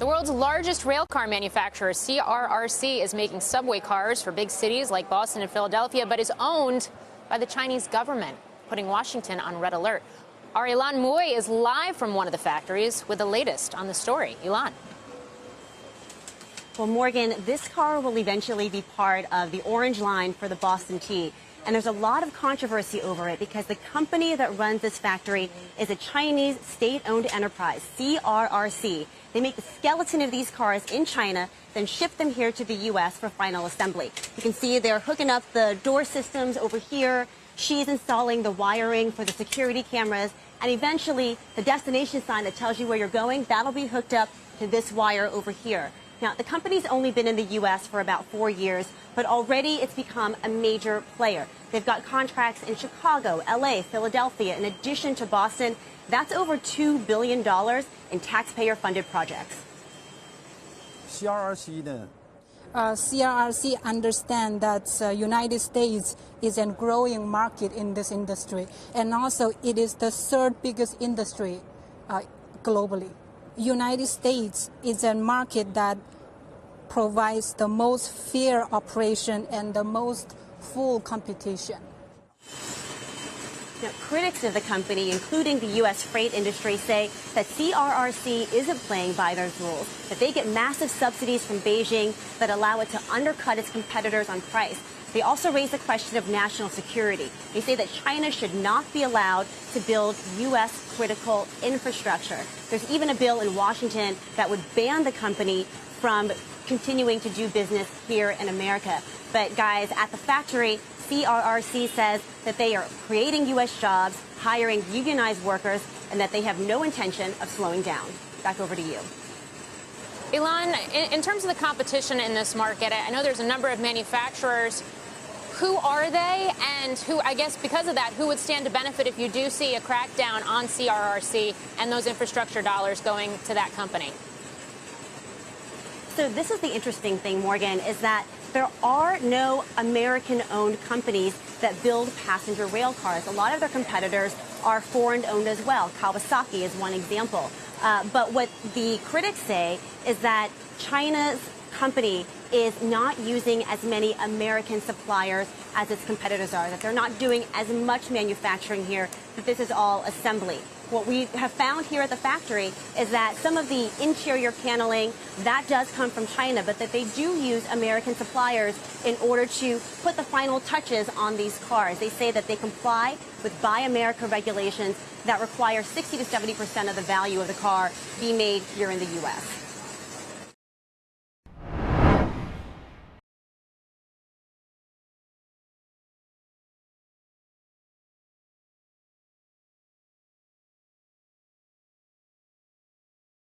The world's largest railcar manufacturer, CRRC, is making subway cars for big cities like Boston and Philadelphia, but is owned by the Chinese government, putting Washington on red alert. Our Ylan is live from one of the factories with the latest on the story. Ylan. Well, Morgan, this car will eventually be part of the orange line for the Boston Tea. And there's a lot of controversy over it because the company that runs this factory is a Chinese state-owned enterprise, CRRC. They make the skeleton of these cars in China, then ship them here to the U.S. for final assembly. You can see they're hooking up the door systems over here. She's installing the wiring for the security cameras. And eventually, the destination sign that tells you where you're going, that'll be hooked up to this wire over here. Now, the company's only been in the U.S. for about 4 years, but already it's become a major player. They've got contracts in Chicago, L.A., Philadelphia, in addition to Boston. That's over $2 billion in taxpayer-funded projects. CRRC understands that the United States is a growing market in this industry, and also it is the third biggest industry globally. United States is a market that provides the most fair operation and the most full competition. Now, critics of the company, including the U.S. freight industry, say that CRRC isn't playing by those rules, that they get massive subsidies from Beijing that allow it to undercut its competitors on price. They also raise the question of national security. They say that China should not be allowed to build U.S. critical infrastructure. There's even a bill in Washington that would ban the company from continuing to do business here in America. But guys, at the factory, CRRC says that they are creating U.S. jobs, hiring unionized workers, and that they have no intention of slowing down. Back over to you. Ylan, in terms of the competition in this market, I know there's a number of manufacturers. Who are they, and who, I guess because of that, who would stand to benefit if you do see a crackdown on CRRC and those infrastructure dollars going to that company? So this is the interesting thing, Morgan, is that there are no American-owned companies that build passenger rail cars. A lot of their competitors are foreign-owned as well. Kawasaki is one example. But what the critics say is that China's company is not using as many American suppliers as its competitors are, that they're not doing as much manufacturing here, that this is all assembly. What we have found here at the factory is that some of the interior paneling, that does come from China, but that they do use American suppliers in order to put the final touches on these cars. They say that they comply with Buy America regulations that require 60 to 70% of the value of the car be made here in the U.S.